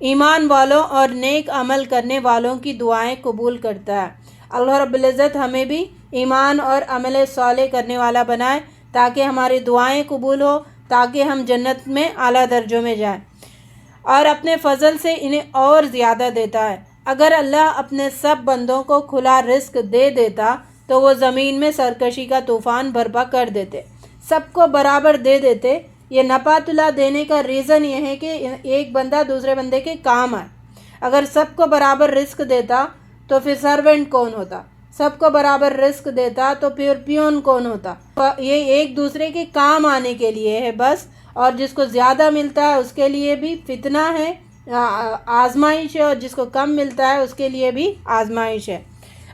ایمان والوں اور نیک عمل کرنے والوں کی دعائیں قبول کرتا ہے۔ اللہ رب العزت ہمیں بھی ایمان اور عمل صالح کرنے والا بنائے تاکہ ہماری دعائیں قبول ہو، تاکہ ہم جنت میں اعلیٰ درجوں میں جائیں، اور اپنے فضل سے انہیں اور زیادہ دیتا ہے۔ اگر اللہ اپنے سب بندوں کو کھلا رزق دے دیتا تو وہ زمین میں سرکشی کا طوفان برپا کر دیتے، سب کو برابر دے دیتے۔ یہ نپاتلا دینے کا ریزن یہ ہے کہ ایک بندہ دوسرے بندے کے کام آئے۔ اگر سب کو برابر رزق دیتا تو پھر سرونٹ کون ہوتا؟ سب کو برابر رزق دیتا تو پھر پیون کون ہوتا؟ یہ ایک دوسرے کے کام آنے کے لیے ہے بس، اور جس کو زیادہ ملتا ہے اس کے لیے بھی فتنہ ہے، آزمائش ہے، اور جس کو کم ملتا ہے اس کے لیے بھی آزمائش ہے۔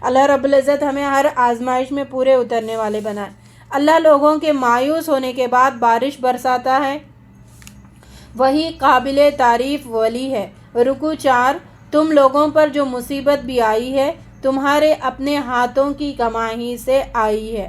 اللہ رب العزت ہمیں ہر آزمائش میں پورے اترنے والے بنائے۔ اللہ لوگوں کے مایوس ہونے کے بعد بارش برساتا ہے، وہی قابل تعریف ولی ہے۔ رکوع 4۔ تم لوگوں پر جو مصیبت بھی آئی ہے تمہارے اپنے ہاتھوں کی کمائی سے آئی ہے۔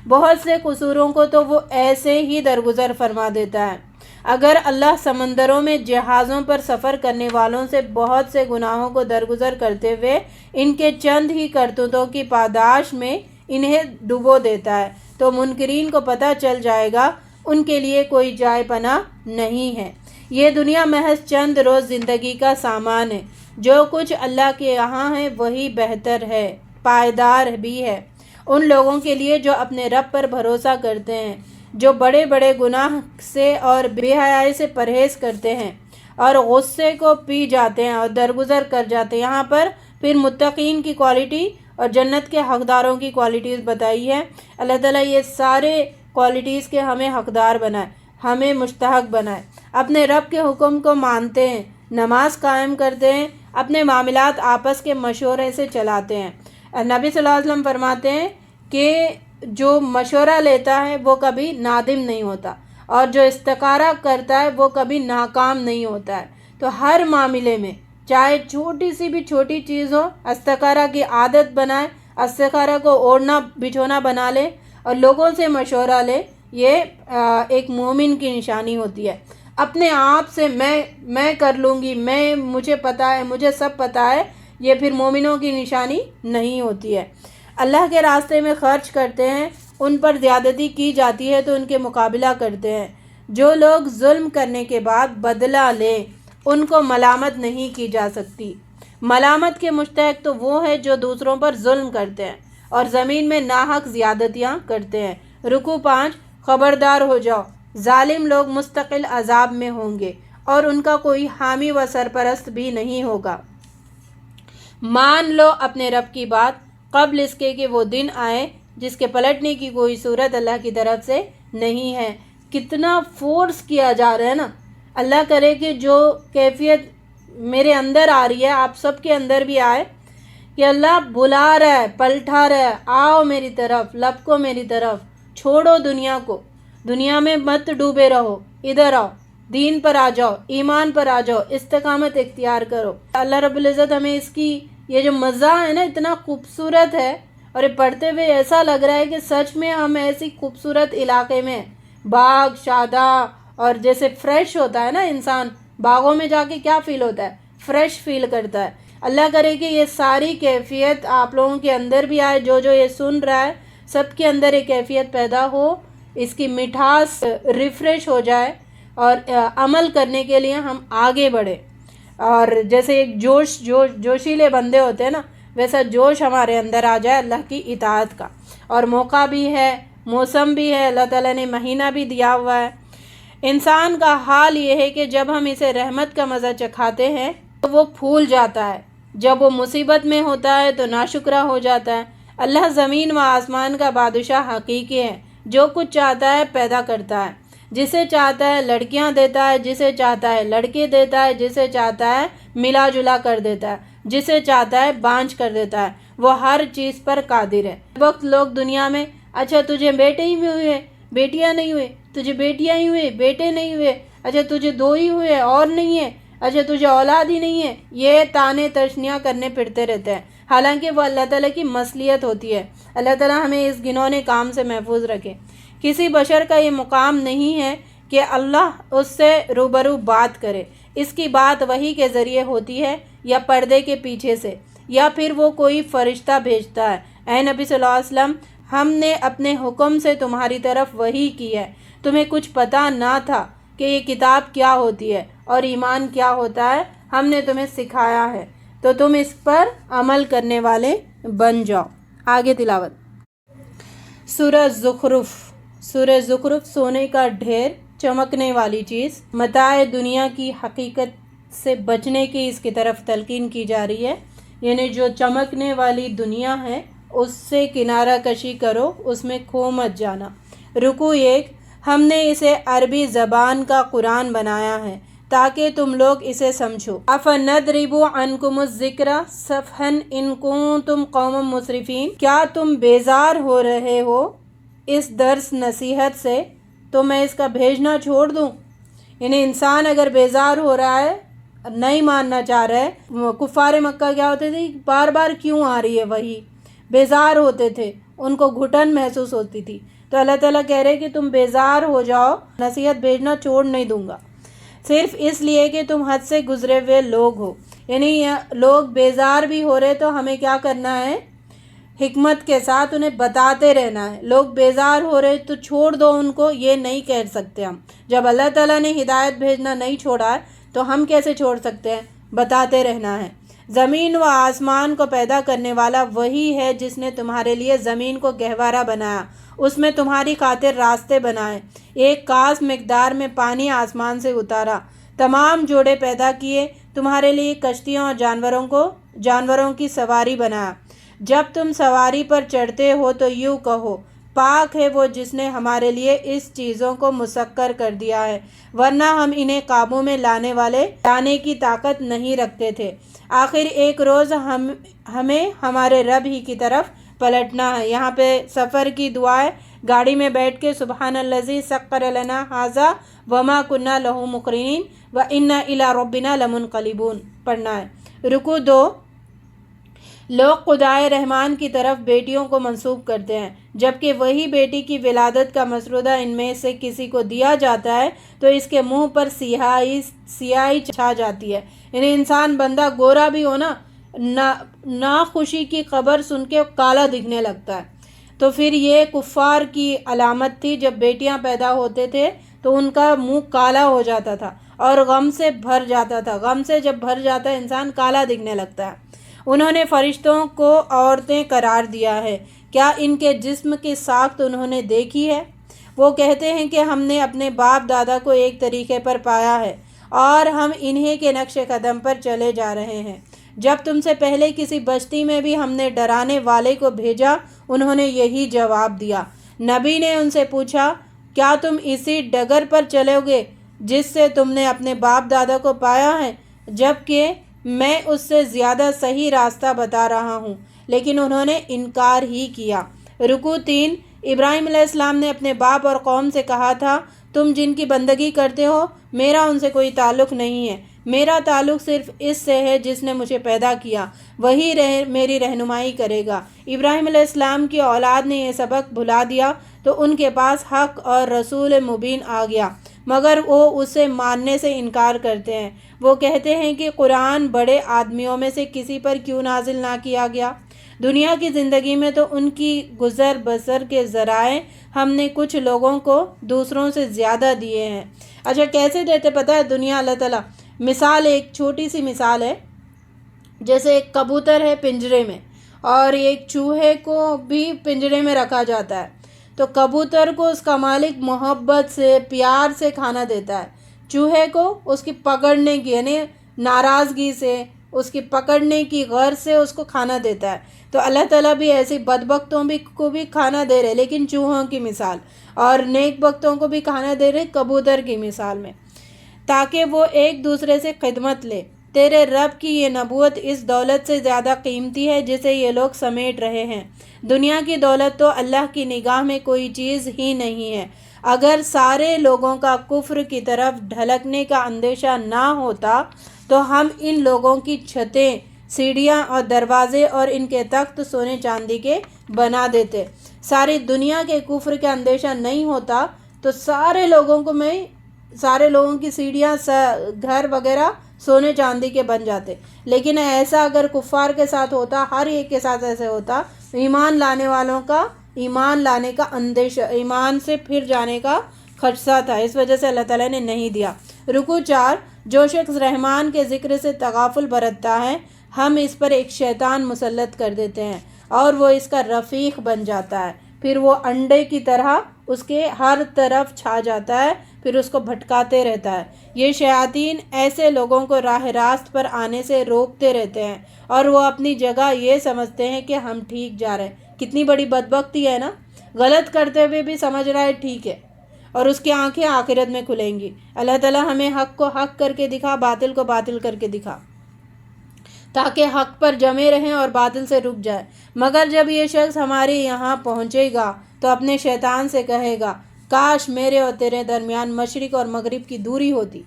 بہت سے قصوروں کو تو وہ ایسے ہی درگزر فرما دیتا ہے۔ اگر اللہ سمندروں میں جہازوں پر سفر کرنے والوں سے بہت سے گناہوں کو درگزر کرتے ہوئے ان کے چند ہی کرتوتوں کی پاداش میں انہیں ڈبو دیتا ہے تو منکرین کو پتہ چل جائے گا ان کے لیے کوئی جائے پناہ نہیں ہے۔ یہ دنیا محض چند روز زندگی کا سامان ہے۔ جو کچھ اللہ کے یہاں ہے وہی بہتر ہے، پائیدار بھی ہے ان لوگوں کے لیے جو اپنے رب پر بھروسہ کرتے ہیں، جو بڑے بڑے گناہ سے اور بے حیائی سے پرہیز کرتے ہیں اور غصے کو پی جاتے ہیں اور درگزر کر جاتے ہیں۔ یہاں پر پھر متقین کی کوالٹی اور جنت کے حقداروں کی کوالٹیز بتائی ہے۔ اللہ تعالیٰ یہ سارے کوالٹیز کے ہمیں حقدار بنائے، ہمیں مستحق بنائے۔ اپنے رب کے حکم کو مانتے ہیں، نماز قائم کرتے ہیں، اپنے معاملات آپس کے مشورے سے چلاتے ہیں۔ نبی صلی اللہ علیہ وسلم فرماتے ہیں کہ جو مشورہ لیتا ہے وہ کبھی نادم نہیں ہوتا، اور جو استخارہ کرتا ہے وہ کبھی ناکام نہیں ہوتا ہے۔ تو ہر معاملے میں چاہے چھوٹی سی بھی چھوٹی چیز ہو، استخارہ کی عادت بنائے، استخارہ کو اوڑھنا بچھونا بنا لے اور لوگوں سے مشورہ لے۔ یہ ایک مومن کی نشانی ہوتی ہے۔ اپنے آپ سے میں کر لوں گی، مجھے پتہ ہے، مجھے سب پتہ ہے، یہ پھر مومنوں کی نشانی نہیں ہوتی ہے۔ اللہ کے راستے میں خرچ کرتے ہیں، ان پر زیادتی کی جاتی ہے تو ان کے مقابلہ کرتے ہیں۔ جو لوگ ظلم کرنے کے بعد بدلہ لیں ان کو ملامت نہیں کی جا سکتی۔ ملامت کے مستحق تو وہ ہے جو دوسروں پر ظلم کرتے ہیں اور زمین میں ناحق زیادتیاں کرتے ہیں۔ رکوع 5۔ خبردار ہو جاؤ، ظالم لوگ مستقل عذاب میں ہوں گے اور ان کا کوئی حامی و سرپرست بھی نہیں ہوگا۔ مان لو اپنے رب کی بات قبل اس کے کہ وہ دن آئے جس کے پلٹنے کی کوئی صورت اللہ کی طرف سے نہیں ہے۔ کتنا فورس کیا جا رہا ہے نا۔ اللہ کرے کہ جو کیفیت میرے اندر آ رہی ہے آپ سب کے اندر بھی آئے کہ اللہ بلا رہا ہے، پلٹا رہا ہے، آؤ میری طرف، لپکو میری طرف، چھوڑو دنیا کو، دنیا میں مت ڈوبے رہو، ادھر آؤ، دین پر آ جاؤ، ایمان پر آ جاؤ، استقامت اختیار کرو۔ اللہ رب العزت ہمیں اس کی یہ جو مزہ ہے نا اتنا خوبصورت ہے، اور یہ پڑھتے ہوئے ایسا لگ رہا ہے کہ سچ میں ہم ایسی خوبصورت علاقے میں باغ شادہ، اور جیسے فریش ہوتا ہے نا انسان باغوں میں جا کے کیا فیل ہوتا ہے، فریش فیل کرتا ہے۔ اللہ کرے کہ یہ ساری کیفیت آپ لوگوں کے اندر بھی آئے، جو یہ سن رہا ہے سب کے اندر یہ کیفیت پیدا ہو، اس کی مٹھاس ریفریش ہو جائے اور عمل کرنے کے لیے ہم آگے بڑھیں۔ اور جیسے ایک جوشیلے بندے ہوتے ہیں نا، ویسا جوش ہمارے اندر آ جائے اللہ کی اطاعت کا۔ اور موقع بھی ہے، موسم بھی ہے، اللہ تعالیٰ نے مہینہ بھی دیا ہوا ہے۔ انسان کا حال یہ ہے کہ جب ہم اسے رحمت کا مزہ چکھاتے ہیں تو وہ پھول جاتا ہے، جب وہ مصیبت میں ہوتا ہے تو ناشکرا ہو جاتا ہے۔ اللہ زمین و آسمان کا بادشاہ حقیقی ہے، جو کچھ چاہتا ہے پیدا کرتا ہے، جسے چاہتا ہے لڑکیاں دیتا ہے، جسے چاہتا ہے لڑکے دیتا ہے، جسے چاہتا ہے ملا جلا کر دیتا ہے، جسے چاہتا ہے بانجھ کر دیتا ہے۔ وہ ہر چیز پر قادر ہے۔ وقت لوگ دنیا میں اچھا تجھے بیٹے ہی ہوئے، بیٹیاں نہیں ہوئے، تجھے بیٹیاں ہی ہوئے، بیٹے نہیں ہوئے، اچھا تجھے دو ہی ہوئے اور نہیں ہے، اچھا تجھے اولاد ہی نہیں ہے، یہ تانے تشنیاں کرنے پھرتے رہتے ہیں، حالانکہ وہ اللہ تعالیٰ کی مصلحت ہوتی ہے۔ اللہ تعالیٰ ہمیں اس گھنونے کام سے محفوظ رکھے۔ کسی بشر کا یہ مقام نہیں ہے کہ اللہ اس سے روبرو بات کرے، اس کی بات وحی کے ذریعے ہوتی ہے یا پردے کے پیچھے سے، یا پھر وہ کوئی فرشتہ بھیجتا ہے؟ اے نبی صلی اللہ علیہ وسلم، ہم نے اپنے حکم سے تمہاری طرف وحی کی ہے، تمہیں کچھ پتہ نہ تھا کہ یہ کتاب کیا ہوتی ہے اور ایمان کیا ہوتا ہے، ہم نے تمہیں سکھایا ہے، تو تم اس پر عمل کرنے والے بن جاؤ۔ آگے تلاوت۔ سورہ زخرف۔ سورہ زخرف سونے کا ڈھیر، چمکنے والی چیز، متاع دنیا کی حقیقت سے بچنے کی اس کی طرف تلقین کی جا رہی ہے، یعنی جو چمکنے والی دنیا ہے اس سے کنارہ کشی کرو، اس میں کھو مت جانا۔ رکوع 1۔ ہم نے اسے عربی زبان کا قرآن بنایا ہے تاکہ تم لوگ اسے سمجھو۔ افنضرب عنکم الذکر صفحا ان کنتم قوما مسرفین۔ کیا تم بیزار ہو رہے ہو اس درس نصیحت سے تو میں اس کا بھیجنا چھوڑ دوں؟ یعنی انسان اگر بیزار ہو رہا ہے، نہیں ماننا چاہ رہا ہے، کفار مکہ کیا ہوتے تھے، بار بار کیوں آ رہی ہے وہی، بیزار ہوتے تھے، ان کو گھٹن محسوس ہوتی تھی، تو اللہ تعالیٰ کہہ رہے کہ تم بیزار ہو جاؤ، نصیحت بھیجنا چھوڑ نہیں دوں گا، صرف اس لیے کہ تم حد سے گزرے ہوئے لوگ ہو۔ یعنی لوگ بیزار بھی ہو رہے تو ہمیں کیا کرنا ہے، حکمت کے ساتھ انہیں بتاتے رہنا ہے۔ لوگ بیزار ہو رہے تو چھوڑ دو ان کو، یہ نہیں کہہ سکتے ہم۔ جب اللہ تعالیٰ نے ہدایت بھیجنا نہیں چھوڑا ہے تو ہم کیسے چھوڑ سکتے ہیں؟ بتاتے رہنا ہے۔ زمین و آسمان کو پیدا کرنے والا وہی ہے جس نے تمہارے لیے زمین کو گہوارہ بنایا، اس میں تمہاری خاطر راستے بنائے، ایک خاص مقدار میں پانی آسمان سے اتارا، تمام جوڑے پیدا کیے، تمہارے لیے کشتیوں اور جانوروں کی سواری بنایا۔ جب تم سواری پر چڑھتے ہو تو یوں کہو، پاک ہے وہ جس نے ہمارے لیے اس چیزوں کو مسخر کر دیا ہے، ورنہ ہم انہیں قابو میں لانے کی طاقت نہیں رکھتے تھے۔ آخر ایک روز ہمیں ہمارے رب ہی کی طرف پلٹنا ہے۔ یہاں پہ سفر کی دعا ہے، گاڑی میں بیٹھ کے سبحان الذی سخر لنا ھذا وما کنا لہ مقرنین وانا الی ربنا لمنقلبون پڑھنا ہے۔ رکوع 2۔ لوگ خدائے رحمان کی طرف بیٹیوں کو منسوب کرتے ہیں، جبکہ وہی بیٹی کی ولادت کا مسودہ ان میں سے کسی کو دیا جاتا ہے تو اس کے منہ پر سیاہی چھا جاتی ہے۔ یعنی انسان بندہ گورا بھی ہو نا خوشی کی خبر سن کے کالا دکھنے لگتا ہے، تو پھر یہ کفار کی علامت تھی۔ جب بیٹیاں پیدا ہوتے تھے تو ان کا منہ کالا ہو جاتا تھا اور غم سے بھر جاتا تھا۔ غم سے جب بھر جاتا ہے انسان کالا دکھنے لگتا ہے۔ انہوں نے فرشتوں کو عورتیں قرار دیا ہے، کیا ان کے جسم کی ساخت انہوں نے دیکھی ہے؟ وہ کہتے ہیں کہ ہم نے اپنے باپ دادا کو ایک طریقے پر پایا ہے اور ہم انہی کے نقش قدم پر چلے جا رہے ہیں۔ جب تم سے پہلے کسی بستی میں بھی ہم نے ڈرانے والے کو بھیجا، انہوں نے یہی جواب دیا۔ نبی نے ان سے پوچھا، کیا تم اسی ڈگر پر چلو گے جس سے تم نے اپنے باپ دادا کو پایا ہے، جبکہ میں اس سے زیادہ صحیح راستہ بتا رہا ہوں، لیکن انہوں نے انکار ہی کیا۔ رکوع 3۔ ابراہیم علیہ السلام نے اپنے باپ اور قوم سے کہا تھا، تم جن کی بندگی کرتے ہو میرا ان سے کوئی تعلق نہیں ہے، میرا تعلق صرف اس سے ہے جس نے مجھے پیدا کیا، وہی میری رہنمائی کرے گا۔ ابراہیم علیہ السلام کی اولاد نے یہ سبق بھلا دیا تو ان کے پاس حق اور رسول مبین آ گیا، مگر وہ اسے ماننے سے انکار کرتے ہیں۔ وہ کہتے ہیں کہ قرآن بڑے آدمیوں میں سے کسی پر کیوں نازل نہ کیا گیا؟ دنیا کی زندگی میں تو ان کی گزر بسر کے ذرائع ہم نے کچھ لوگوں کو دوسروں سے زیادہ دیے ہیں۔ اچھا کیسے دیتے پتہ ہے دنیا اللہ تعالیٰ؟ مثال، ایک چھوٹی سی مثال ہے، جیسے ایک کبوتر ہے پنجرے میں اور ایک چوہے کو بھی پنجرے میں رکھا جاتا ہے، تو کبوتر کو اس کا مالک محبت سے پیار سے کھانا دیتا ہے، چوہے کو اس کی پکڑنے کی یعنی ناراضگی سے، اس کی پکڑنے کی غرض سے اس کو کھانا دیتا ہے۔ تو اللہ تعالیٰ بھی ایسی بدبختوں کو بھی کھانا دے رہے، لیکن چوہوں کی مثال، اور نیک بختوں کو بھی کھانا دے رہے کبوتر کی مثال میں، تاکہ وہ ایک دوسرے سے خدمت لے۔ تیرے رب کی یہ نبوت اس دولت سے زیادہ قیمتی ہے جسے یہ لوگ سمیٹ رہے ہیں۔ دنیا کی دولت تو اللہ کی نگاہ میں کوئی چیز ہی نہیں ہے۔ اگر سارے لوگوں کا کفر کی طرف ڈھلکنے کا اندیشہ نہ ہوتا تو ہم ان لوگوں کی چھتیں، سیڑھیاں اور دروازے اور ان کے تخت سونے چاندی کے بنا دیتے۔ ساری دنیا کے کفر کا اندیشہ نہیں ہوتا تو سارے لوگوں کو میں سارے لوگوں کی سیڑھیاں گھر وغیرہ سونے چاندی کے بن جاتے، لیکن ایسا اگر کفار کے ساتھ ہوتا، ہر ایک کے ساتھ ایسے ہوتا، ایمان لانے والوں کا ایمان لانے کا اندیشہ، ایمان سے پھر جانے کا خدشہ تھا، اس وجہ سے اللہ تعالیٰ نے نہیں دیا۔ رکوع 4، جو شخص رحمان کے ذکر سے تغافل برتتا ہے ہم اس پر ایک شیطان مسلط کر دیتے ہیں اور وہ اس کا رفیق بن جاتا ہے، پھر وہ انڈے کی طرح اس کے ہر طرف چھا جاتا ہے، پھر اس کو بھٹکاتے رہتا ہے۔ یہ شیاطین ایسے لوگوں کو راہ راست پر آنے سے روکتے رہتے ہیں اور وہ اپنی جگہ یہ سمجھتے ہیں کہ ہم ٹھیک جا رہے ہیں۔ کتنی بڑی بدبختی ہے نا، غلط کرتے ہوئے بھی سمجھ رہا ہے ٹھیک ہے، اور اس کی آنکھیں آخرت میں کھلیں گی۔ اللہ تعالیٰ ہمیں حق کو حق کر کے دکھا، باطل کو باطل کر کے دکھا، تاکہ حق پر جمے رہیں اور باطل سے رک جائے۔ مگر جب یہ شخص ہمارے یہاں پہنچے گا تو اپنے شیطان سے کہے گا، کاش میرے اور تیرے درمیان مشرق اور مغرب کی دوری ہوتی،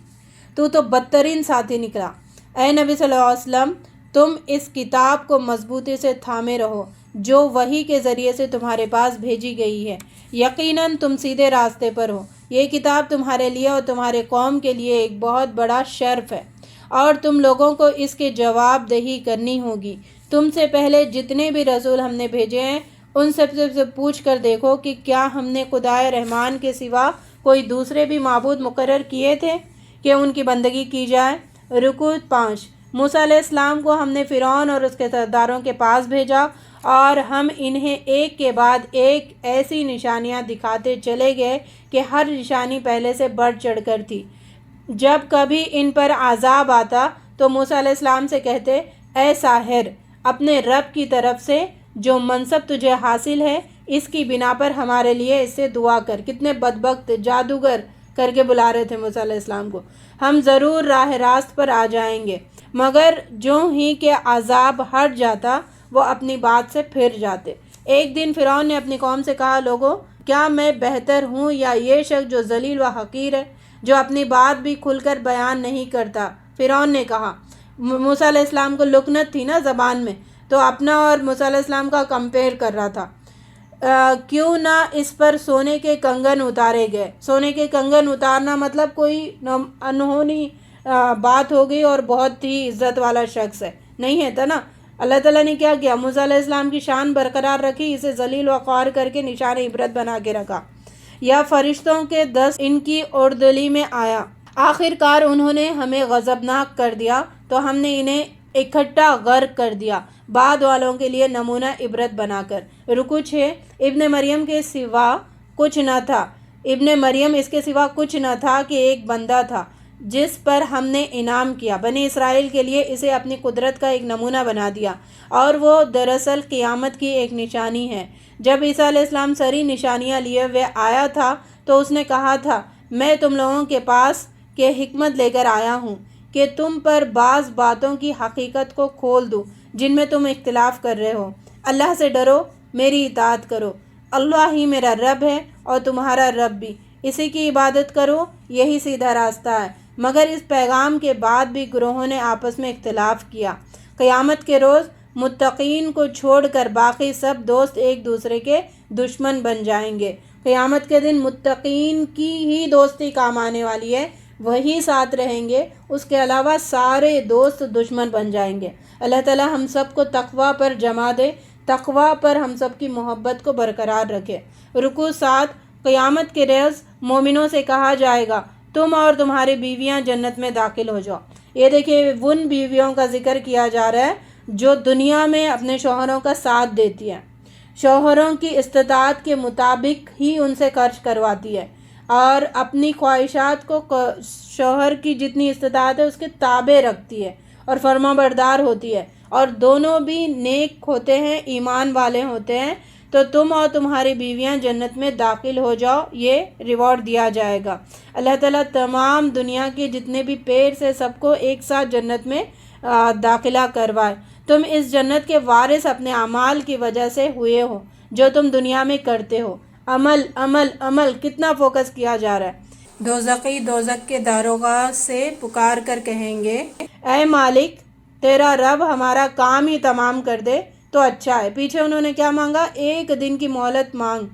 تو بدترین ساتھی نکلا۔ اے نبی صلی اللہ علیہ وسلم، تم اس کتاب کو مضبوطی سے تھامے رہو جو وحی کے ذریعے سے تمہارے پاس بھیجی گئی ہے، یقیناً تم سیدھے راستے پر ہو۔ یہ کتاب تمہارے لیے اور تمہارے قوم کے لیے ایک بہت بڑا شرف ہے، اور تم لوگوں کو اس کے جواب دہی کرنی ہوگی۔ تم سے پہلے جتنے بھی رسول ہم نے بھیجے ہیں ان سب سے پوچھ کر دیکھو کہ کیا ہم نے خدائے رحمان کے سوا کوئی دوسرے بھی معبود مقرر کیے تھے کہ ان کی بندگی کی جائے۔ رکوع 5، موسیٰ علیہ السلام کو ہم نے فرعون اور اس کے سرداروں کے پاس بھیجا اور ہم انہیں ایک کے بعد ایک ایسی نشانیاں دکھاتے چلے گئے کہ ہر نشانی پہلے سے بڑھ چڑھ کر تھی۔ جب کبھی ان پر عذاب آتا تو موسیٰ علیہ السلام سے کہتے، اے ساحر، اپنے رب کی طرف سے جو منصب تجھے حاصل ہے اس کی بنا پر ہمارے لیے اس سے دعا کر۔ کتنے بدبخت جادوگر کر کے بلا رہے تھے موسیٰ علیہ السلام کو، ہم ضرور راہ راست پر آ جائیں گے۔ مگر جو ہی کہ عذاب ہٹ جاتا وہ اپنی بات سے پھر جاتے۔ ایک دن فرعون نے اپنی قوم سے کہا، لوگو، کیا میں بہتر ہوں یا یہ شخص جو ذلیل و حقیر ہے، جو اپنی بات بھی کھل کر بیان نہیں کرتا؟ فرعون نے کہا، موسیٰ علیہ السلام کو لکنت تھی نا زبان میں، تو اپنا اور موسیٰ علیہ السلام کا کمپیئر کر رہا تھا۔ کیوں نہ اس پر سونے کے کنگن اتارے گئے۔ سونے کے کنگن اتارنا مطلب کوئی انہونی بات ہو گئی اور بہت ہی عزت والا شخص ہے، نہیں ہے تھا نا۔ اللہ تعالیٰ نے کیا کیا؟ موسیٰ علیہ السلام کی شان برقرار رکھی، اسے ذلیل و خوار کر کے نشان عبرت بنا کے رکھا، یا فرشتوں کے دست ان کی اردلی میں آیا۔ آخر کار انہوں نے ہمیں غضبناک کر دیا تو ہم نے انہیں اکٹھا غرق کر دیا، بعد والوں کے لیے نمونہ عبرت بنا کر۔ رکوع 6، ابن مریم کے سوا کچھ نہ تھا، ابن مریم اس کے سوا کچھ نہ تھا کہ ایک بندہ تھا جس پر ہم نے انعام کیا۔ بنی اسرائیل کے لیے اسے اپنی قدرت کا ایک نمونہ بنا دیا، اور وہ دراصل قیامت کی ایک نشانی ہے۔ جب عیسیٰ علیہ السلام ساری نشانیاں لیے ہوئے آیا تھا تو اس نے کہا تھا، میں تم لوگوں کے پاس کہ حکمت لے کر آیا ہوں کہ تم پر بعض باتوں کی حقیقت کو کھول دوں جن میں تم اختلاف کر رہے ہو۔ اللہ سے ڈرو، میری اطاعت کرو، اللہ ہی میرا رب ہے اور تمہارا رب بھی، اسی کی عبادت کرو، یہی سیدھا راستہ ہے۔ مگر اس پیغام کے بعد بھی گروہوں نے آپس میں اختلاف کیا۔ قیامت کے روز متقین کو چھوڑ کر باقی سب دوست ایک دوسرے کے دشمن بن جائیں گے۔ قیامت کے دن متقین کی ہی دوستی کام آنے والی ہے، وہی ساتھ رہیں گے، اس کے علاوہ سارے دوست دشمن بن جائیں گے۔ اللہ تعالیٰ ہم سب کو تقویٰ پر جمع دے، تقویٰ پر ہم سب کی محبت کو برقرار رکھے۔ رکوع 7، قیامت کے روز مومنوں سے کہا جائے گا، تم اور تمہاری بیویاں جنت میں داخل ہو جاؤ۔ یہ دیکھیں ان بیویوں کا ذکر کیا جا رہا ہے جو دنیا میں اپنے شوہروں کا ساتھ دیتی ہیں، شوہروں کی استطاعت کے مطابق ہی ان سے خرچ کرواتی ہے، اور اپنی خواہشات کو شوہر کی جتنی استطاعت ہے اس کے تابع رکھتی ہے اور فرما بردار ہوتی ہے، اور دونوں بھی نیک ہوتے ہیں، ایمان والے ہوتے ہیں، تو تم اور تمہاری بیویاں جنت میں داخل ہو جاؤ، یہ ریوارڈ دیا جائے گا۔ اللہ تعالیٰ تمام دنیا کے جتنے بھی پیڑ سے سب کو ایک ساتھ جنت میں داخلہ کروائے۔ تم اس جنت کے وارث اپنے اعمال کی وجہ سے ہوئے ہو جو تم دنیا میں کرتے ہو۔ عمل عمل عمل، کتنا فوکس کیا جا رہا ہے۔ دوزخی دوزخ کے داروغہ سے پکار کر کہیں گے، اے مالک، تیرا رب ہمارا کام ہی تمام کر دے تو اچھا ہے۔ پیچھے انہوں نے کیا مانگا؟ ایک دن کی مہلت مانگ،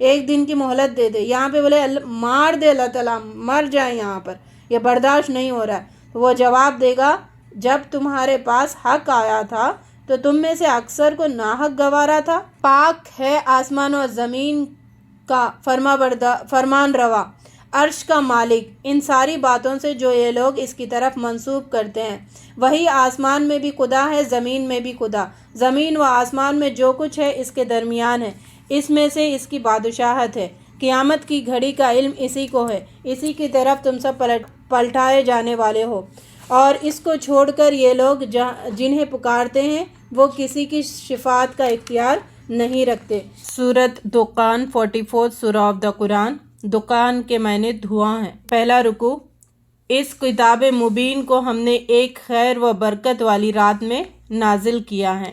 ایک دن کی مہلت دے دے. یہاں پہ بولے مار دے اللہ تعالیٰ, مر جائیں یہاں پر, یہ برداشت نہیں ہو رہا ہے. وہ جواب دے گا جب تمہارے پاس حق آیا تھا تو تم میں سے اکثر کو ناحق گوارا تھا. پاک ہے آسمان و زمین کا فرمان روا, عرش کا مالک, ان ساری باتوں سے جو یہ لوگ اس کی طرف منسوب کرتے ہیں. وہی آسمان میں بھی خدا ہے, زمین میں بھی خدا. زمین و آسمان میں جو کچھ ہے اس کے درمیان ہے, اس میں سے اس کی بادشاہت ہے. قیامت کی گھڑی کا علم اسی کو ہے, اسی کی طرف تم سب پلٹائے جانے والے ہو. اور اس کو چھوڑ کر یہ لوگ جنہیں پکارتے ہیں وہ کسی کی شفاعت کا اختیار نہیں رکھتے. سورۃ دخان 44 سورہ آف دا قرآن. دخان کے معنی دھواں ہے. پہلا رکوع. اس کتاب مبین کو ہم نے ایک خیر و برکت والی رات میں نازل کیا ہے.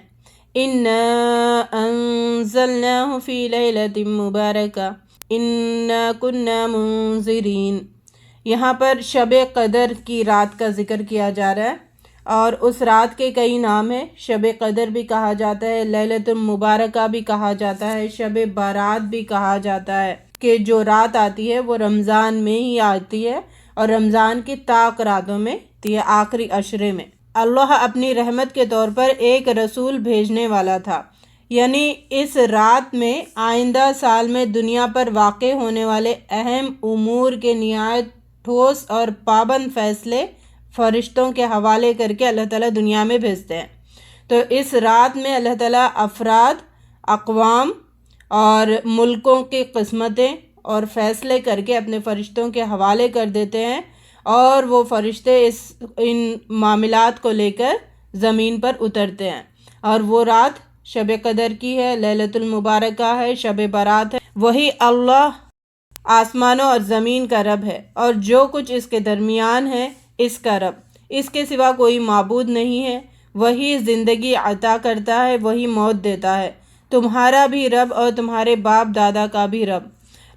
اِنَّا أَنزَلْنَاهُ فِي لَيْلَةٍ مُبَارَكَةٍ إِنَّا كُنَّا مُنذِرِينَ. یہاں پر شب قدر کی رات کا ذکر کیا جا رہا ہے, اور اس رات کے کئی نام ہیں. شب قدر بھی کہا جاتا ہے, لیلۃ المبارکہ بھی کہا جاتا ہے, شب بارات بھی کہا جاتا ہے, کہ جو رات آتی ہے وہ رمضان میں ہی آتی ہے اور رمضان کی طاق راتوں میں آتی ہے, آخری عشرے میں. اللہ اپنی رحمت کے طور پر ایک رسول بھیجنے والا تھا, یعنی اس رات میں آئندہ سال میں دنیا پر واقع ہونے والے اہم امور کے نہایت ٹھوس اور پابند فیصلے فرشتوں کے حوالے کر کے اللہ تعالیٰ دنیا میں بھیجتے ہیں. تو اس رات میں اللہ تعالیٰ افراد, اقوام اور ملکوں کی قسمتیں اور فیصلے کر کے اپنے فرشتوں کے حوالے کر دیتے ہیں, اور وہ فرشتے ان معاملات کو لے کر زمین پر اترتے ہیں. اور وہ رات شب قدر کی ہے, لیلۃ المبارکہ ہے, شب برات ہے. وہی اللہ آسمانوں اور زمین کا رب ہے, اور جو کچھ اس کے درمیان ہے اس کا رب. اس کے سوا کوئی معبود نہیں ہے. وہی زندگی عطا کرتا ہے, وہی موت دیتا ہے, تمہارا بھی رب اور تمہارے باپ دادا کا بھی رب.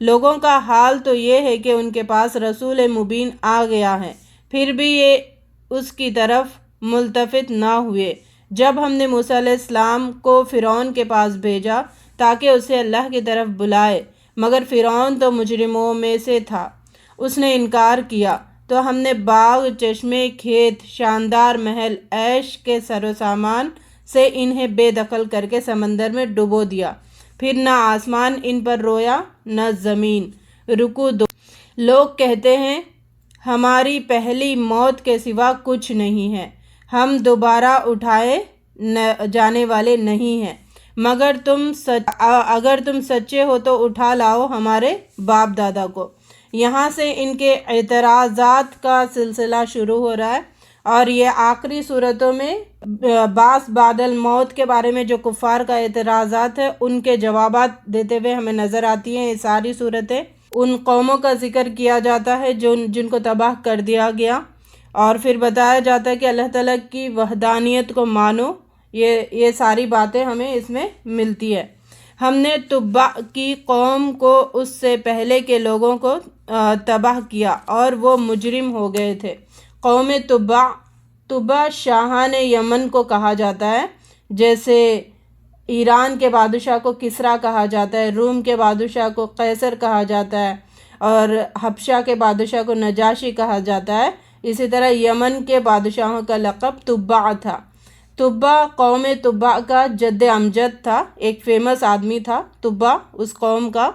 لوگوں کا حال تو یہ ہے کہ ان کے پاس رسول مبین آ گیا ہے, پھر بھی یہ اس کی طرف ملتفت نہ ہوئے. جب ہم نے موسیٰ علیہ السلام کو فرعون کے پاس بھیجا تاکہ اسے اللہ کی طرف بلائے, مگر فرعون تو مجرموں میں سے تھا, اس نے انکار کیا. تو ہم نے باغ, چشمے, کھیت, شاندار محل, عیش کے سر و سامان سے انہیں بے دخل کر کے سمندر میں ڈبو دیا. پھر نہ آسمان ان پر رویا نہ زمین. رکوع 2. لوگ کہتے ہیں ہماری پہلی موت کے سوا کچھ نہیں ہے, ہم دوبارہ اٹھائے جانے والے نہیں ہیں, مگر اگر تم سچے ہو تو اٹھا لاؤ ہمارے باپ دادا کو. یہاں سے ان کے اعتراضات کا سلسلہ شروع ہو رہا ہے, اور یہ آخری صورتوں میں بعث بعد الموت کے بارے میں جو کفار کا اعتراضات ہے ان کے جوابات دیتے ہوئے ہمیں نظر آتی ہیں. یہ ساری صورتیں ان قوموں کا ذکر کیا جاتا ہے جن کو تباہ کر دیا گیا, اور پھر بتایا جاتا ہے کہ اللہ تعالیٰ کی وحدانیت کو مانو. یہ ساری باتیں ہمیں اس میں ملتی ہے. ہم نے تبع کی قوم کو اس سے پہلے کے لوگوں کو تباہ کیا اور وہ مجرم ہو گئے تھے. قوم تبع شاہان یمن کو کہا جاتا ہے, جیسے ایران کے بادشاہ کو کسریٰ کہا جاتا ہے, روم کے بادشاہ کو قیصر کہا جاتا ہے, اور حبشہ کے بادشاہ کو نجاشی کہا جاتا ہے. اسی طرح یمن کے بادشاہوں کا لقب تبع تھا. تبع قوم تبع کا جد امجد تھا, ایک فیمس آدمی تھا تبع اس قوم کا,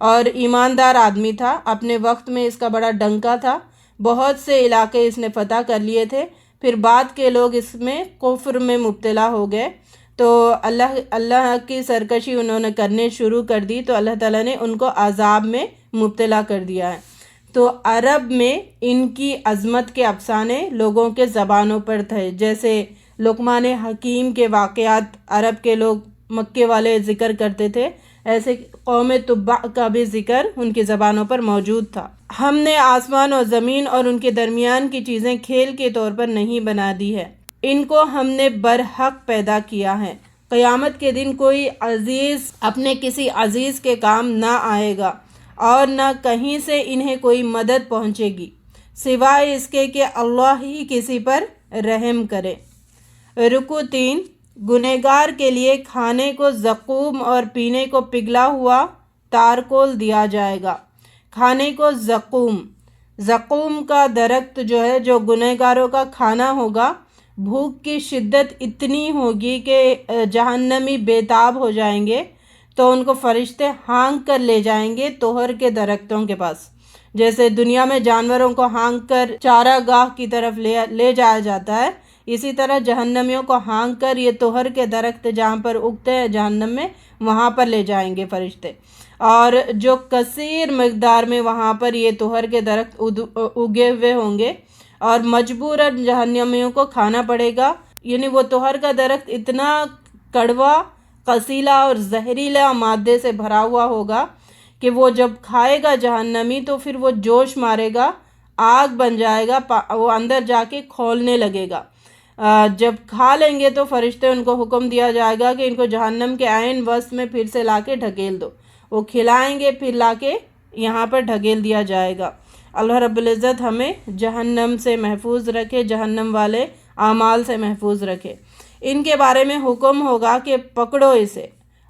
اور ایماندار آدمی تھا. اپنے وقت میں اس کا بڑا ڈنکا تھا, بہت سے علاقے اس نے فتح کر لیے تھے. پھر بعد کے لوگ اس میں کفر میں مبتلا ہو گئے, تو اللہ کی سرکشی انہوں نے کرنے شروع کر دی, تو اللہ تعالیٰ نے ان کو عذاب میں مبتلا کر دیا ہے. تو عرب میں ان کی عظمت کے افسانے لوگوں کے زبانوں پر تھے, جیسے لقمان حکیم کے واقعات عرب کے لوگ مکے والے ذکر کرتے تھے, ایسے قوم تبع کا بھی ذکر ان کی زبانوں پر موجود تھا. ہم نے آسمان اور زمین اور ان کے درمیان کی چیزیں کھیل کے طور پر نہیں بنا دی ہے, ان کو ہم نے برحق پیدا کیا ہے. قیامت کے دن کوئی عزیز اپنے کسی عزیز کے کام نہ آئے گا, اور نہ کہیں سے انہیں کوئی مدد پہنچے گی سوائے اس کے کہ اللہ ہی کسی پر رحم کرے. رکوع 3. گنہگار کے لیے کھانے کو زقوم اور پینے کو پگھلا ہوا تارکول دیا جائے گا۔ کھانے کو زقوم کا درخت جو ہے جو گنہگاروں کا کھانا ہوگا۔ بھوک کی شدت اتنی ہوگی کہ جہنمی بےتاب ہو جائیں گے، تو ان کو فرشتے ہانک کر لے جائیں گے طہر کے درختوں کے پاس۔ جیسے دنیا میں جانوروں کو ہانک کر چارہ گاہ کی طرف لے جایا جاتا ہے، اسی طرح جہنمیوں کو ہانک کر یہ طہر کے درخت جہاں پر اگتے ہیں جہنم میں، وہاں پر لے جائیں گے فرشتے، اور جو کثیر مقدار میں وہاں پر یہ طہر کے درخت اگے ہوئے ہوں گے، اور مجبوراً جہنمیوں کو کھانا پڑے گا۔ یعنی وہ طہر کا درخت اتنا کڑوا، قصیلا اور زہریلا مادے سے بھرا ہوا ہوگا کہ وہ جب کھائے گا جہنمی تو پھر وہ جوش مارے گا، آگ بن جائے گا، وہ اندر جا کے کھولنے لگے گا۔ جب کھا لیں گے تو فرشتے ان کو حکم دیا جائے گا کہ ان کو جہنم کے عین وسط میں پھر سے لا کے ڈھکیل دو۔ وہ کھلائیں گے، پھر لا کے یہاں پر ڈھکیل دیا جائے گا۔ اللہ رب العزت ہمیں جہنم سے محفوظ رکھے، جہنم والے اعمال سے محفوظ رکھے۔ ان کے بارے میں حکم ہوگا کہ پکڑو اسے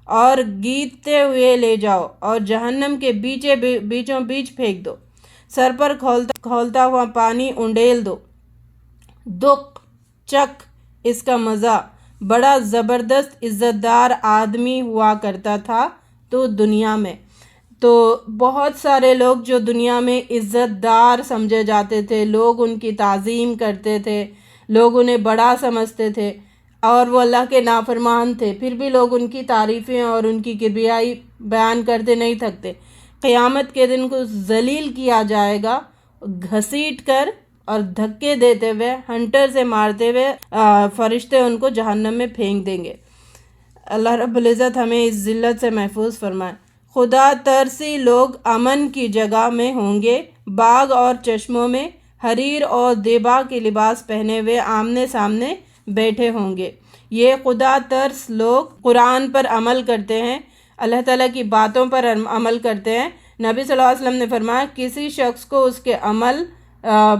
اور گیدتے ہوئے لے جاؤ اور جہنم کے بیچوں بیچ پھینک دو، سر پر کھولتا ہوا پانی انڈیل دو۔ دق چک اس کا مزہ، بڑا زبردست عزت دار آدمی ہوا کرتا تھا تو دنیا میں۔ تو بہت سارے لوگ جو دنیا میں عزت دار سمجھے جاتے تھے، لوگ ان کی تعظیم کرتے تھے، لوگ انہیں بڑا سمجھتے تھے، اور وہ اللہ کے نافرمان تھے، پھر بھی لوگ ان کی تعریفیں اور ان کی کبریائی بیان کرتے نہیں تھکتے۔ قیامت کے دن کو ذلیل کیا جائے گا، گھسیٹ کر اور دھکے دیتے ہوئے، ہنٹر سے مارتے ہوئے فرشتے ان کو جہنم میں پھینک دیں گے۔ اللہ رب العزت ہمیں اس ذلت سے محفوظ فرمائے۔ خدا ترسی لوگ امن کی جگہ میں ہوں گے، باغ اور چشموں میں حریر اور دیبا کے لباس پہنے ہوئے آمنے سامنے بیٹھے ہوں گے۔ یہ خدا ترس لوگ قرآن پر عمل کرتے ہیں، اللہ تعالیٰ کی باتوں پر عمل کرتے ہیں۔ نبی صلی اللہ علیہ وسلم نے فرمایا کسی شخص کو اس کے عمل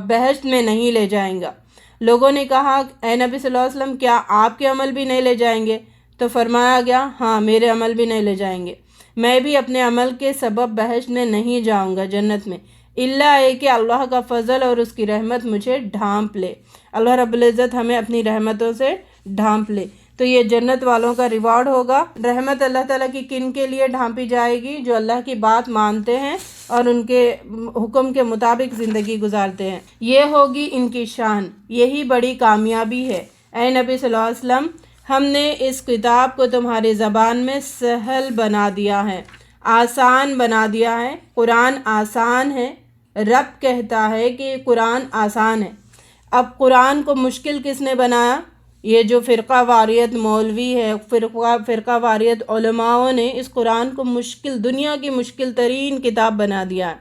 بہشت میں نہیں لے جائیں گا۔ لوگوں نے کہا اے نبی صلی اللہ علیہ وسلم کیا آپ کے عمل بھی نہیں لے جائیں گے؟ تو فرمایا گیا ہاں میرے عمل بھی نہیں لے جائیں گے، میں بھی اپنے عمل کے سبب بہشت میں نہیں جاؤں گا، جنت میں، اللہ ہے کہ اللہ کا فضل اور اس کی رحمت مجھے ڈھانپ لے۔ اللہ رب العزت ہمیں اپنی رحمتوں سے ڈھانپ لے۔ تو یہ جنت والوں کا ریوارڈ ہوگا۔ رحمت اللہ تعالیٰ کی کن کے لیے ڈھانپی جائے گی؟ جو اللہ کی بات مانتے ہیں اور ان کے حکم کے مطابق زندگی گزارتے ہیں، یہ ہوگی ان کی شان، یہی بڑی کامیابی ہے۔ اے نبی صلی اللہ علیہ وسلم، ہم نے اس کتاب کو تمہاری زبان میں سہل بنا دیا ہے، آسان بنا دیا ہے۔ قرآن آسان ہے، رب کہتا ہے کہ قرآن آسان ہے۔ اب قرآن کو مشکل کس نے بنایا؟ یہ جو فرقہ واریت مولوی ہے، فرقہ واریت علماؤں نے اس قرآن کو مشکل، دنیا کی مشکل ترین کتاب بنا دیا ہے،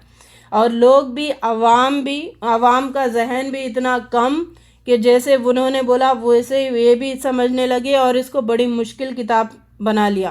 اور لوگ بھی، عوام کا ذہن بھی اتنا کم کہ جیسے انہوں نے بولا ویسے یہ بھی سمجھنے لگے اور اس کو بڑی مشکل کتاب بنا لیا۔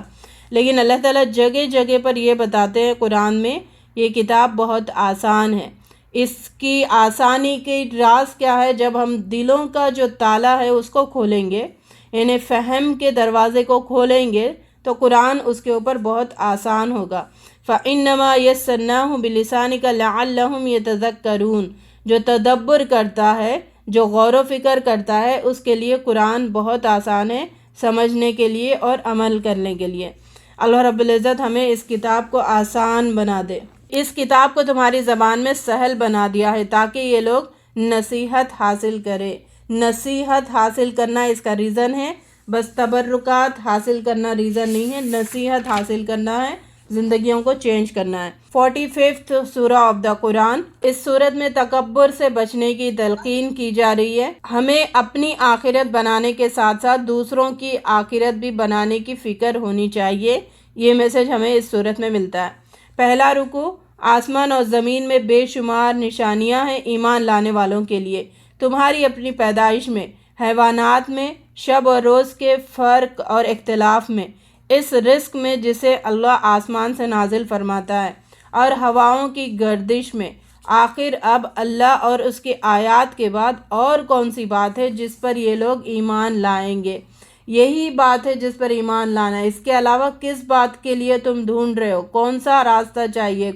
لیکن اللہ تعالیٰ جگہ جگہ پر یہ بتاتے ہیں قرآن میں یہ کتاب بہت آسان ہے۔ اس کی آسانی کی راز کیا ہے؟ جب ہم دلوں کا جو تالا ہے اس کو کھولیں گے، یعنی فہم کے دروازے کو کھولیں گے، تو قرآن اس کے اوپر بہت آسان ہوگا۔ فَإِنَّمَا يَسَّرْنَاهُ بِلِسَانِكَ لَعَلَّهُمْ يَتَذَكَّرُونَ، جو تدبر کرتا ہے، جو غور و فکر کرتا ہے، اس کے لیے قرآن بہت آسان ہے سمجھنے کے لیے اور عمل کرنے کے لیے۔ اللہ رب العزت ہمیں اس کتاب کو آسان بنا دے۔ اس کتاب کو تمہاری زبان میں سہل بنا دیا ہے تاکہ یہ لوگ نصیحت حاصل کرے۔ نصیحت حاصل کرنا اس کا ریزن ہے، بس تبرکات حاصل کرنا ریزن نہیں ہے، نصیحت حاصل کرنا ہے، زندگیوں کو چینج کرنا ہے۔ 45 سورہ آف دا قرآن۔ اس سورت میں تکبر سے بچنے کی تلقین کی جا رہی ہے۔ ہمیں اپنی آخرت بنانے کے ساتھ ساتھ دوسروں کی آخرت بھی بنانے کی فکر ہونی چاہیے، یہ میسج ہمیں اس سورت میں ملتا ہے۔ پہلا رکوع، آسمان اور زمین میں بے شمار نشانیاں ہیں ایمان لانے والوں کے لیے، تمہاری اپنی پیدائش میں، حیوانات میں، شب اور روز کے فرق اور اختلاف میں، اس رزق میں جسے اللہ آسمان سے نازل فرماتا ہے، اور ہواؤں کی گردش میں۔ آخر اب اللہ اور اس کی آیات کے بعد اور کون سی بات ہے جس پر یہ لوگ ایمان لائیں گے؟ یہی بات ہے جس پر ایمان لانا ہے۔ اس کے علاوہ کس بات کے لیے تم ڈھونڈ رہے ہو؟ کون سا راستہ چاہیے؟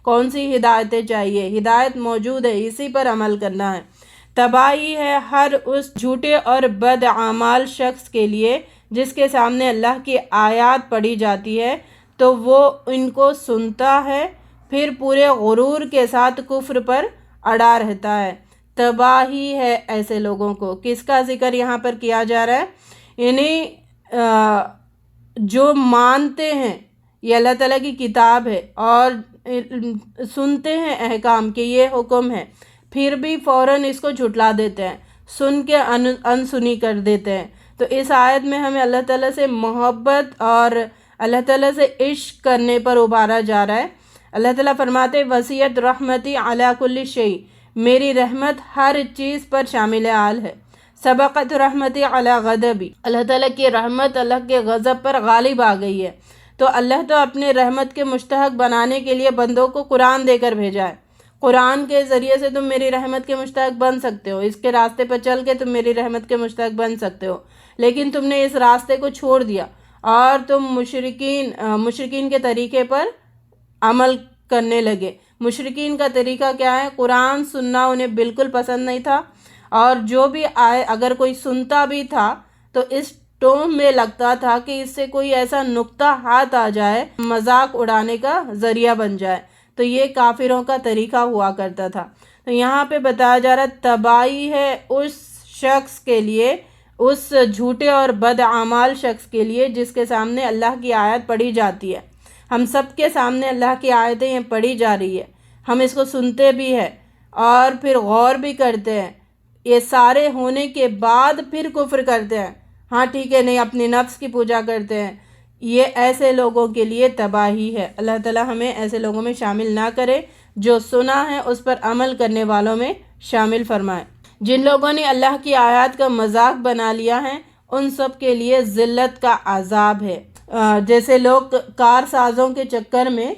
کون سی ہدایتیں چاہیے؟ ہدایت موجود ہے، اسی پر عمل کرنا ہے۔ تباہی ہے ہر اس جھوٹے اور بد اعمال شخص کے لیے جس کے سامنے اللہ کی آیات پڑھی جاتی ہے تو وہ ان کو سنتا ہے، پھر پورے غرور کے ساتھ کفر پر اڑا رہتا ہے۔ تباہی ہے ایسے لوگوں کو۔ کس کا ذکر یہاں پر کیا جا رہا ہے؟ یعنی جو مانتے ہیں یہ اللہ تعالیٰ کی کتاب ہے اور سنتے ہیں احکام کہ یہ حکم ہے، پھر بھی فوراً اس کو جھٹلا دیتے ہیں، سن کے انسنی کر دیتے ہیں۔ تو اس آیت میں ہمیں اللہ تعالیٰ سے محبت اور اللہ تعالیٰ سے عشق کرنے پر ابھارا جا رہا ہے۔ اللہ تعالیٰ فرماتے وسیعت رحمتی علی کل شیء، میری رحمت ہر چیز پر شامل حال ہے۔ سبقت رحمتی علی غضبی، اللہ تعالیٰ کی رحمت اللہ کے غضب پر غالب آ گئی ہے۔ تو اللہ تو اپنے رحمت کے مستحق بنانے کے لیے بندوں کو قرآن دے کر بھیجا ہے۔ قرآن کے ذریعے سے تم میری رحمت کے مستحق بن سکتے ہو، اس کے راستے پر چل کے تم میری رحمت کے مستحق بن سکتے ہو، لیکن تم نے اس راستے کو چھوڑ دیا اور تم مشرکین کے طریقے پر عمل کرنے لگے۔ مشرکین کا طریقہ کیا ہے؟ قرآن سننا انہیں بالکل پسند نہیں تھا، اور جو بھی آئے اگر کوئی سنتا بھی تھا تو اس ٹون میں لگتا تھا کہ اس سے کوئی ایسا نقطہ ہاتھ آ جائے، مذاق اڑانے کا ذریعہ بن جائے۔ تو یہ کافروں کا طریقہ ہوا کرتا تھا۔ تو یہاں پہ بتایا جا رہا ہے تباہی ہے اس شخص کے لیے، اس جھوٹے اور بد اعمال شخص کے لیے جس کے سامنے اللہ کی آیت پڑھی جاتی ہے۔ ہم سب کے سامنے اللہ کی آیتیں یہ پڑھی جا رہی ہے، ہم اس کو سنتے بھی ہیں اور پھر غور بھی کرتے ہیں، یہ سارے ہونے کے بعد پھر کفر کرتے ہیں، ہاں ٹھیک ہے، نہیں اپنے نفس کی پوجا کرتے ہیں۔ یہ ایسے لوگوں کے لیے تباہی ہے۔ اللہ تعالیٰ ہمیں ایسے لوگوں میں شامل نہ کرے، جو سنا ہے اس پر عمل کرنے والوں میں شامل فرمائے۔ جن لوگوں نے اللہ کی آیات کا مذاق بنا لیا ہے ان سب کے لیے ذلت کا عذاب ہے۔ جیسے لوگ کار سازوں کے چکر میں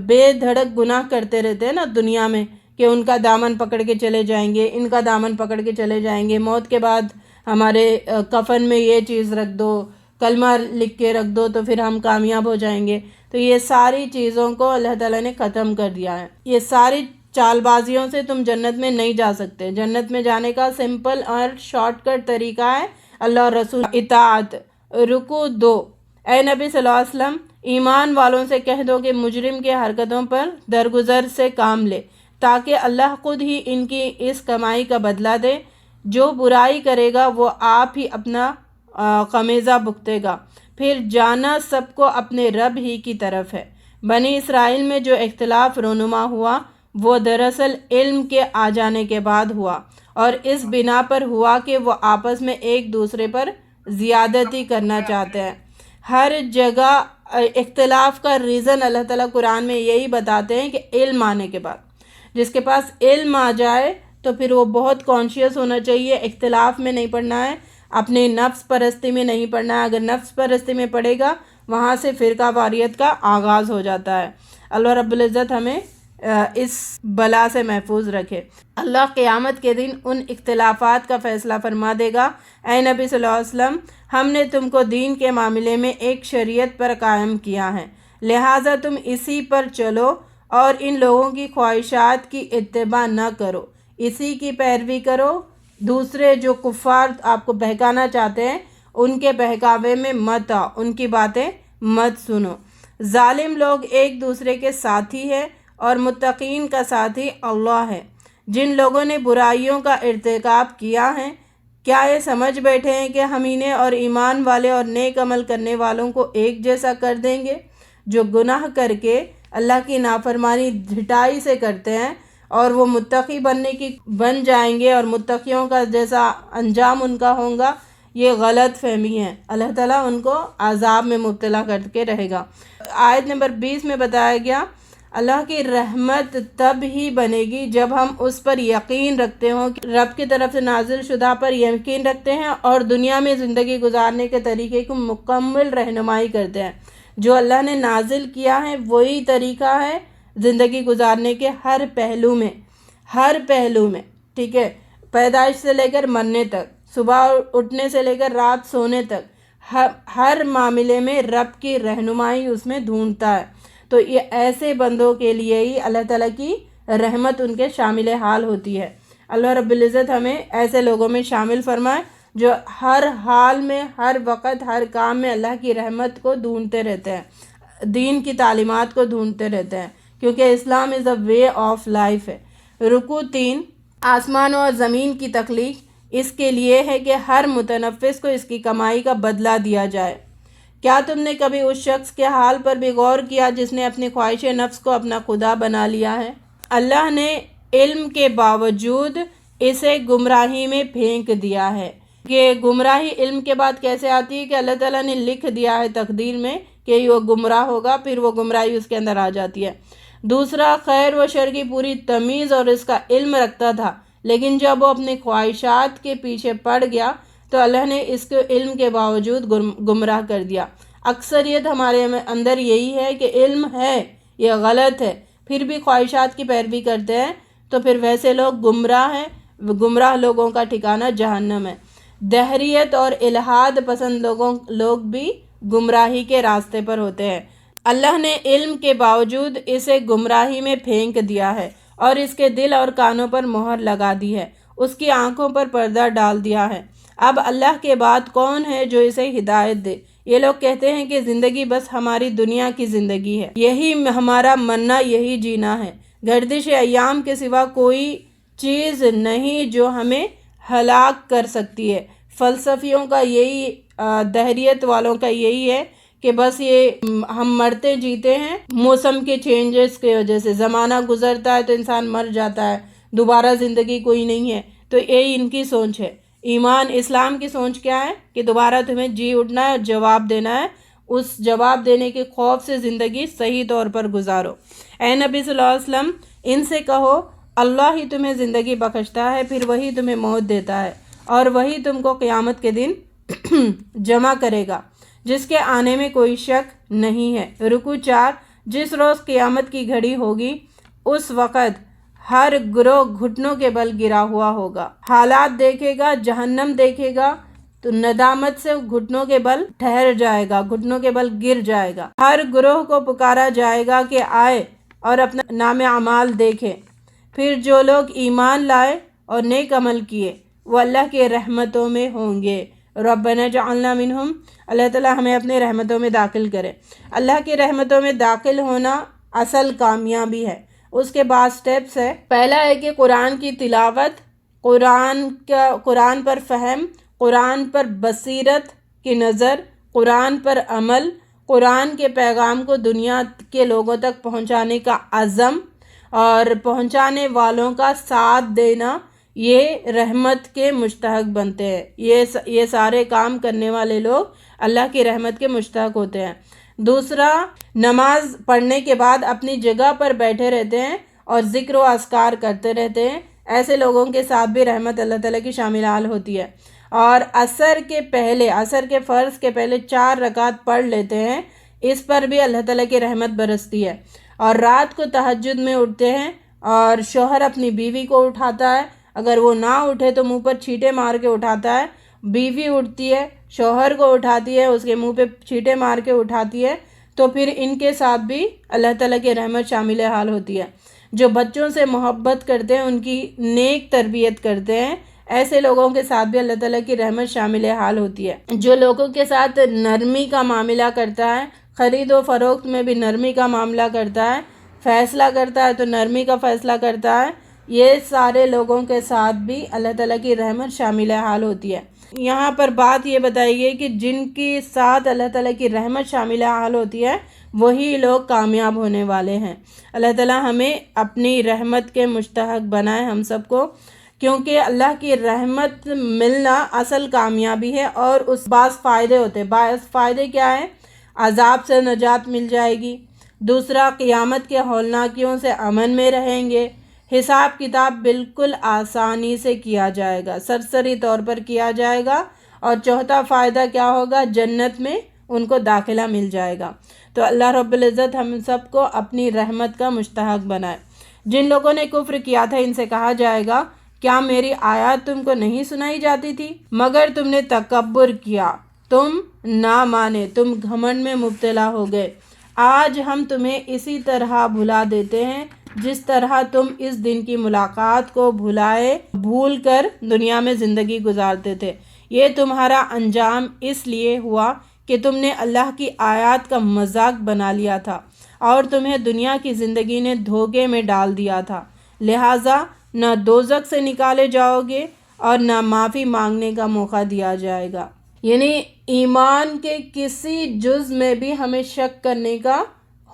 بے دھڑک گناہ کرتے رہتے ہیں نا دنیا میں، کہ ان کا دامن پکڑ کے چلے جائیں گے، ان کا دامن پکڑ کے چلے جائیں گے، موت کے بعد ہمارے کفن میں یہ چیز رکھ دو، کلمہ لکھ کے رکھ دو تو پھر ہم کامیاب ہو جائیں گے۔ تو یہ ساری چیزوں کو اللہ تعالیٰ نے ختم کر دیا ہے۔ یہ ساری چال بازیوں سے تم جنت میں نہیں جا سکتے۔ جنت میں جانے کا سمپل اور شارٹ کٹ طریقہ ہے اللہ اور رسول اطاعت۔ رکو 2، اے نبی صلی اللہ علیہ وسلم، ایمان والوں سے کہہ دو کہ مجرم کے حرکتوں پر درگزر سے کام لے، تاکہ اللہ خود ہی ان کی اس کمائی کا بدلہ دے۔ جو برائی کرے گا وہ آپ ہی اپنا خمیزہ بھگتے گا، پھر جانا سب کو اپنے رب ہی کی طرف ہے۔ بنی اسرائیل میں جو اختلاف رونما ہوا وہ دراصل علم کے آ جانے کے بعد ہوا، اور اس بنا پر ہوا کہ وہ آپس میں ایک دوسرے پر زیادتی کرنا چاہتے ہیں۔ ہر جگہ اختلاف کا ریزن اللہ تعالیٰ قرآن میں یہی بتاتے ہیں کہ علم آنے کے بعد، جس کے پاس علم آ جائے تو پھر وہ بہت کانشیس ہونا چاہیے، اختلاف میں نہیں پڑنا ہے، اپنے نفس پرستی میں نہیں پڑنا ہے۔ اگر نفس پرستی میں پڑے گا وہاں سے فرقہ واریت کا آغاز ہو جاتا ہے۔ اللہ رب العزت ہمیں اس بلا سے محفوظ رکھے۔ اللہ قیامت کے دن ان اختلافات کا فیصلہ فرما دے گا۔ اے نبی صلی اللہ علیہ وسلم، ہم نے تم کو دین کے معاملے میں ایک شریعت پر قائم کیا ہے، لہٰذا تم اسی پر چلو اور ان لوگوں کی خواہشات کی اتباع نہ کرو، اسی کی پیروی کرو۔ دوسرے جو کفار آپ کو بہکانا چاہتے ہیں ان کے بہکاوے میں مت آؤ، ان کی باتیں مت سنو۔ ظالم لوگ ایک دوسرے کے ساتھی ہیں اور متقین کا ساتھی اللہ ہے۔ جن لوگوں نے برائیوں کا ارتکاب کیا ہے، کیا یہ سمجھ بیٹھے ہیں کہ ہم انہیں اور ایمان والے اور نیک عمل کرنے والوں کو ایک جیسا کر دیں گے؟ جو گناہ کر کے اللہ کی نافرمانی ڈھٹائی سے کرتے ہیں اور وہ متقی بن جائیں گے اور متقیوں کا جیسا انجام ان کا ہوگا، یہ غلط فہمی ہے۔ اللہ تعالیٰ ان کو عذاب میں مبتلا کر کے رہے گا۔ آیت نمبر 20 میں بتایا گیا اللہ کی رحمت تب ہی بنے گی جب ہم اس پر یقین رکھتے ہوں، رب کی طرف سے نازل شدہ پر یقین رکھتے ہیں اور دنیا میں زندگی گزارنے کے طریقے کو مکمل رہنمائی کرتے ہیں۔ جو اللہ نے نازل کیا ہے وہی طریقہ ہے زندگی گزارنے کے ہر پہلو میں، ٹھیک ہے، پیدائش سے لے کر مرنے تک صبح اٹھنے سے لے کر رات سونے تک ہر معاملے میں رب کی رہنمائی اس میں ڈھونڈتا ہے۔ تو یہ ایسے بندوں کے لیے ہی اللہ تعالیٰ کی رحمت ان کے شامل حال ہوتی ہے۔ اللہ رب العزت ہمیں ایسے لوگوں میں شامل فرمائے جو ہر حال میں، ہر وقت، ہر کام میں اللہ کی رحمت کو ڈھونڈتے رہتے ہیں، دین کی تعلیمات کو ڈھونڈتے رہتے ہیں، کیونکہ اسلام از اے وے آف لائف ہے۔ رکوع 3، آسمانوں اور زمین کی تخلیق اس کے لیے ہے کہ ہر متنفس کو اس کی کمائی کا بدلہ دیا جائے۔ کیا تم نے کبھی اس شخص کے حال پر بھی غور کیا جس نے اپنی خواہش نفس کو اپنا خدا بنا لیا ہے؟ اللہ نے علم کے باوجود اسے گمراہی میں پھینک دیا ہے۔ کہ گمراہی علم کے بعد کیسے آتی ہے؟ کہ اللہ تعالیٰ نے لکھ دیا ہے تقدیر میں کہ وہ گمراہ ہوگا، پھر وہ گمراہی اس کے اندر آ جاتی ہے۔ دوسرا، خیر و شر کی پوری تمیز اور اس کا علم رکھتا تھا، لیکن جب وہ اپنی خواہشات کے پیچھے پڑ گیا تو اللہ نے اس کو علم کے باوجود گمراہ کر دیا۔ اکثریت ہمارے اندر یہی ہے کہ علم ہے، یہ غلط ہے، پھر بھی خواہشات کی پیروی کرتے ہیں، تو پھر ویسے لوگ گمراہ ہیں۔ گمراہ لوگوں کا ٹھکانہ جہنم ہے۔ دہریت اور الحاد پسند لوگ بھی گمراہی کے راستے پر ہوتے ہیں۔ اللہ نے علم کے باوجود اسے گمراہی میں پھینک دیا ہے اور اس کے دل اور کانوں پر مہر لگا دی ہے، اس کی آنکھوں پر پردہ ڈال دیا ہے۔ اب اللہ کے بعد کون ہے جو اسے ہدایت دے؟ یہ لوگ کہتے ہیں کہ زندگی بس ہماری دنیا کی زندگی ہے، یہی ہمارا مرنا، یہی جینا ہے، گردش ایام کے سوا کوئی چیز نہیں جو ہمیں ہلاک کر سکتی ہے۔ فلسفیوں کا یہی، دہریت والوں کا یہی ہے کہ بس یہ ہم مرتے جیتے ہیں، موسم کے چینجز کی وجہ سے زمانہ گزرتا ہے تو انسان مر جاتا ہے، دوبارہ زندگی کوئی نہیں ہے، تو یہی ان کی سوچ ہے۔ ایمان اسلام کی سوچ کیا ہے؟ کہ دوبارہ تمہیں جی اٹھنا ہے اور جواب دینا ہے، اس جواب دینے کے خوف سے زندگی صحیح طور پر گزارو۔ اے نبی صلی اللہ علیہ وسلم، ان سے کہو اللہ ہی تمہیں زندگی بخشتا ہے، پھر وہی تمہیں موت دیتا ہے، اور وہی تم کو قیامت کے دن جمع کرے گا، جس کے آنے میں کوئی شک نہیں ہے۔ رکوع 4، جس روز قیامت کی گھڑی ہوگی اس وقت ہر گروہ گھٹنوں کے بل گرا ہوا ہوگا، حالات دیکھے گا، جہنم دیکھے گا تو ندامت سے گھٹنوں کے بل ٹھہر جائے گا، گھٹنوں کے بل گر جائے گا۔ ہر گروہ کو پکارا جائے گا کہ آئے اور اپنا نام اعمال دیکھے، پھر جو لوگ ایمان لائے اور نیک عمل کیے وہ اللہ کے رحمتوں میں ہوں گے۔ ربنا جعلنا منہم، اللہ تعالیٰ ہمیں اپنے رحمتوں میں داخل کرے۔ اللہ کی رحمتوں میں داخل ہونا اصل کامیابی ہے۔ اس کے بعد سٹیپس ہے۔ پہلا ہے کہ قرآن کی تلاوت، قرآن پر فہم، قرآن پر بصیرت کی نظر، قرآن پر عمل، قرآن کے پیغام کو دنیا کے لوگوں تک پہنچانے کا عزم اور پہنچانے والوں کا ساتھ دینا، یہ رحمت کے مستحق بنتے ہیں۔ یہ سارے کام کرنے والے لوگ اللہ کی رحمت کے مستحق ہوتے ہیں۔ دوسرا، نماز پڑھنے کے بعد اپنی جگہ پر بیٹھے رہتے ہیں اور ذکر و اذکار کرتے رہتے ہیں، ایسے لوگوں کے ساتھ بھی رحمت اللہ تعالیٰ کی شامل حال ہوتی ہے۔ اور عصر کے فرض کے پہلے 4 رکعت پڑھ لیتے ہیں، اس پر بھی اللہ تعالیٰ کی رحمت برستی ہے۔ اور رات کو تہجد میں اٹھتے ہیں اور شوہر اپنی بیوی کو اٹھاتا ہے، اگر وہ نہ اٹھے تو منہ پر چھینٹے مار کے اٹھاتا ہے، بیوی اٹھتی ہے، شوہر کو اٹھاتی ہے، اس کے منہ پہ چھینٹے مار کے اٹھاتی ہے، تو پھر ان کے ساتھ بھی اللہ تعالیٰ کی رحمت شامل حال ہوتی ہے۔ جو بچوں سے محبت کرتے ہیں، ان کی نیک تربیت کرتے ہیں، ایسے لوگوں کے ساتھ بھی اللہ تعالیٰ کی رحمت شامل حال ہوتی ہے۔ جو لوگوں کے ساتھ نرمی کا معاملہ کرتا ہے، خرید و فروخت میں بھی نرمی کا معاملہ کرتا ہے، فیصلہ کرتا ہے تو نرمی کا فیصلہ کرتا ہے، یہ سارے لوگوں کے ساتھ بھی اللہ تعالیٰ کی رحمت شامل حال ہوتی ہے۔ یہاں پر بات یہ بتائی گئی کہ جن کے ساتھ اللہ تعالیٰ کی رحمت شامل حال ہوتی ہے وہی لوگ کامیاب ہونے والے ہیں۔ اللہ تعالیٰ ہمیں اپنی رحمت کے مستحق بنائے ہم سب کو، کیونکہ اللہ کی رحمت ملنا اصل کامیابی ہے، اور اس بعض فائدے ہوتے ہیں۔ بعض فائدے کیا ہیں؟ عذاب سے نجات مل جائے گی، دوسرا قیامت کے ہولناکیوں سے امن میں رہیں گے، حساب کتاب بالکل آسانی سے کیا جائے گا، سرسری طور پر کیا جائے گا، اور چوتھا فائدہ کیا ہوگا؟ جنت میں ان کو داخلہ مل جائے گا۔ تو اللہ رب العزت ہم سب کو اپنی رحمت کا مستحق بنائے۔ جن لوگوں نے کفر کیا تھا ان سے کہا جائے گا کیا میری آیات تم کو نہیں سنائی جاتی تھی؟ مگر تم نے تکبر کیا، تم نہ مانے، تم گھمنڈ میں مبتلا ہو گئے۔ آج ہم تمہیں اسی طرح بھلا دیتے ہیں جس طرح تم اس دن کی ملاقات کو بھول کر دنیا میں زندگی گزارتے تھے۔ یہ تمہارا انجام اس لیے ہوا کہ تم نے اللہ کی آیات کا مذاق بنا لیا تھا اور تمہیں دنیا کی زندگی نے دھوکے میں ڈال دیا تھا، لہٰذا نہ دوزخ سے نکالے جاؤ گے اور نہ معافی مانگنے کا موقع دیا جائے گا۔ یعنی ایمان کے کسی جز میں بھی ہمیں شک کرنے کا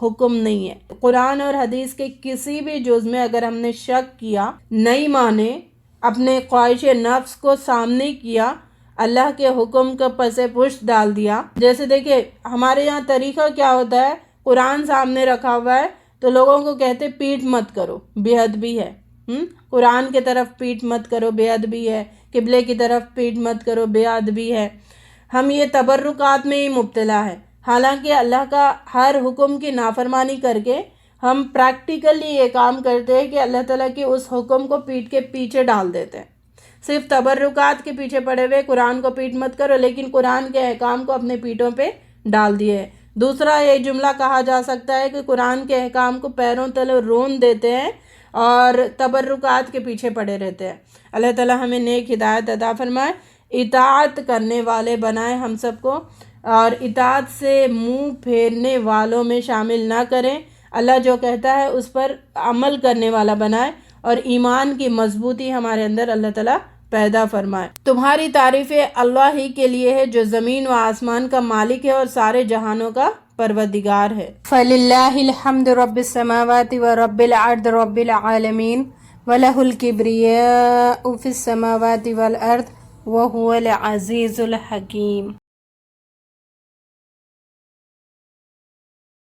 حکم نہیں ہے۔ قرآن اور حدیث کے کسی بھی جز میں اگر ہم نے شک کیا، نہیں مانے، اپنے خواہش نفس کو سامنے کیا، اللہ کے حکم کا پس پشت ڈال دیا۔ جیسے دیکھیں ہمارے یہاں طریقہ کیا ہوتا ہے، قرآن سامنے رکھا ہوا ہے تو لوگوں کو کہتے پیٹ مت کرو، بے ادبی ہے۔ قرآن کی طرف پیٹ مت کرو، بے ادبی ہے۔ قبلے کی طرف پیٹ مت کرو، بے ادبی ہے۔ ہم یہ تبرکات میں ہی مبتلا ہے، حالانکہ اللہ کا ہر حکم کی نافرمانی کر کے ہم پریکٹیکلی یہ کام کرتے ہیں کہ اللہ تعالیٰ کے اس حکم کو پیٹ کے پیچھے ڈال دیتے ہیں۔ صرف تبرکات کے پیچھے پڑے ہوئے قرآن کو پیٹ مت کرو، لیکن قرآن کے احکام کو اپنے پیٹوں پہ ڈال دیے ہے۔ دوسرا یہ جملہ کہا جا سکتا ہے کہ قرآن کے احکام کو پیروں تلے رون دیتے ہیں اور تبرکات کے پیچھے پڑے رہتے ہیں۔ اللہ تعالیٰ ہمیں نیک ہدایت عطا فرمائے، اطاعت کرنے والے بنائے ہم سب کو، اور اطاعت سے منہ پھیرنے والوں میں شامل نہ کریں۔ اللہ جو کہتا ہے اس پر عمل کرنے والا بنائے اور ایمان کی مضبوطی ہمارے اندر اللہ تعالیٰ پیدا فرمائے۔ تمہاری تعریفیں اللہ ہی کے لیے ہے جو زمین و آسمان کا مالک ہے اور سارے جہانوں کا پروردگار ہے۔ فَلِلَّهِ الْحَمْدُ رَبِّ السَّمَاوَاتِ وَرَبِّ الْأَرْضِ رَبِّ الْعَالَمِينَ وَلَهُ الْكِبْرِيَاءُ فِي السَّمَاوَاتِ وَالْأَرْضِ وَهُوَ الْعَزِيزُ الْحَكِيمُ۔